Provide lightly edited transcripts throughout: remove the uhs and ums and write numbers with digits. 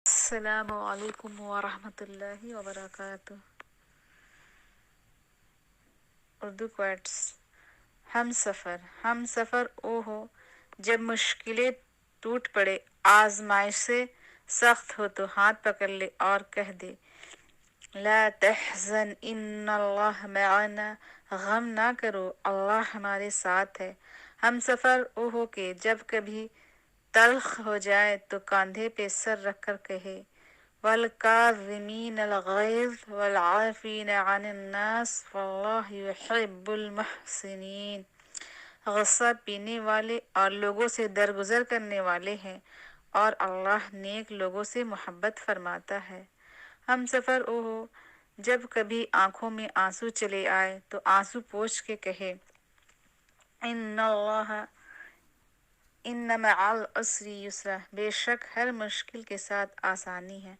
السلام علیکم ورحمۃ اللہ وبرکاتہ۔ اردو کوٹس۔ ہم سفر او ہو جب مشکلیں ٹوٹ پڑے، آزمائش سے سخت ہو تو ہاتھ پکڑ لے اور کہہ دے لا تحزن ان اللہ معنا، غم نہ کرو اللہ ہمارے ساتھ ہے۔ ہم سفر او ہو کہ جب کبھی تلخ ہو جائے تو کاندھے پہ سر رکھ کر کہے والکاظمین الغیظ والعافین عن الناس واللہ یحب المحسنین۔ غصہ پینے والے اور لوگوں سے درگزر کرنے والے ہیں اور اللہ نیک لوگوں سے محبت فرماتا ہے۔ ہم سفر او ہو جب کبھی آنکھوں میں آنسو چلے آئے تو آنسو پوچھ کے کہے ان مع العسر یسرا، بے شک ہر مشکل کے ساتھ آسانی ہے۔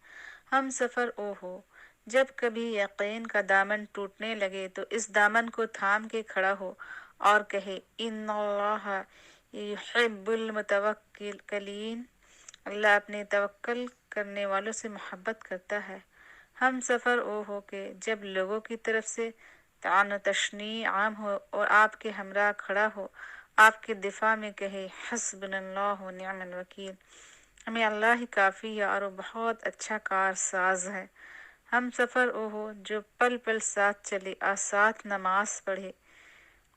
ہم سفر او ہو جب کبھی یقین کا دامن ٹوٹنے لگے تو اس دامن کو تھام کے کھڑا ہو اور کہے ان اللہ یحب المتوکلین، اللہ اپنے توکل کرنے والوں سے محبت کرتا ہے۔ ہم سفر او ہو کہ جب لوگوں کی طرف سے طعن و تشنیع عام ہو اور آپ کے ہمراہ کھڑا ہو آپ کے دفاع میں کہے حسبنا اللہ و نعم الوکیل، ہمیں اللہ ہی کافی ہے اور وہ بہت اچھا کار ساز ہے۔ ہم سفر او ہو جو پل پل ساتھ چلے اور ساتھ نماز پڑھے،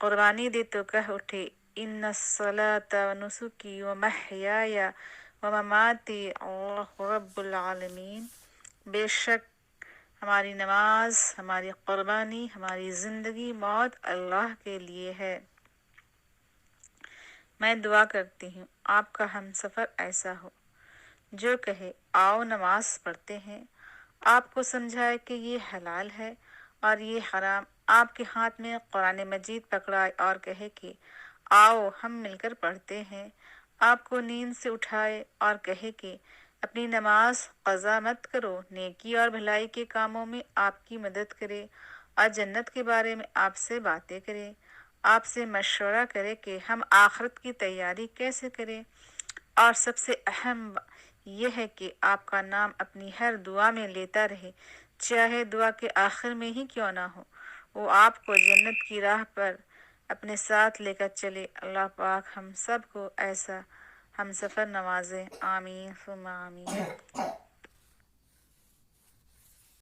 قربانی دے تو کہہ اٹھے ان الصلاۃ ونسکی ومحیای ومماتی اللہ رب العالمین، بے شک ہماری نماز، ہماری قربانی، ہماری زندگی موت اللہ کے لیے ہے۔ میں دعا کرتی ہوں آپ کا ہم سفر ایسا ہو جو کہے آؤ نماز پڑھتے ہیں، آپ کو سمجھائے کہ یہ حلال ہے اور یہ حرام، آپ کے ہاتھ میں قرآن مجید پکڑائے اور کہے کہ آؤ ہم مل کر پڑھتے ہیں، آپ کو نیند سے اٹھائے اور کہے کہ اپنی نماز قضا مت کرو، نیکی اور بھلائی کے کاموں میں آپ کی مدد کرے اور جنت کے بارے میں آپ سے باتیں کرے، آپ سے مشورہ کرے کہ ہم آخرت کی تیاری کیسے کریں، اور سب سے اہم یہ ہے کہ آپ کا نام اپنی ہر دعا میں لیتا رہے، چاہے دعا کے آخر میں ہی کیوں نہ ہو، وہ آپ کو جنت کی راہ پر اپنے ساتھ لے کر چلے۔ اللہ پاک ہم سب کو ایسا ہم سفر نوازے، آمین ثم آمین۔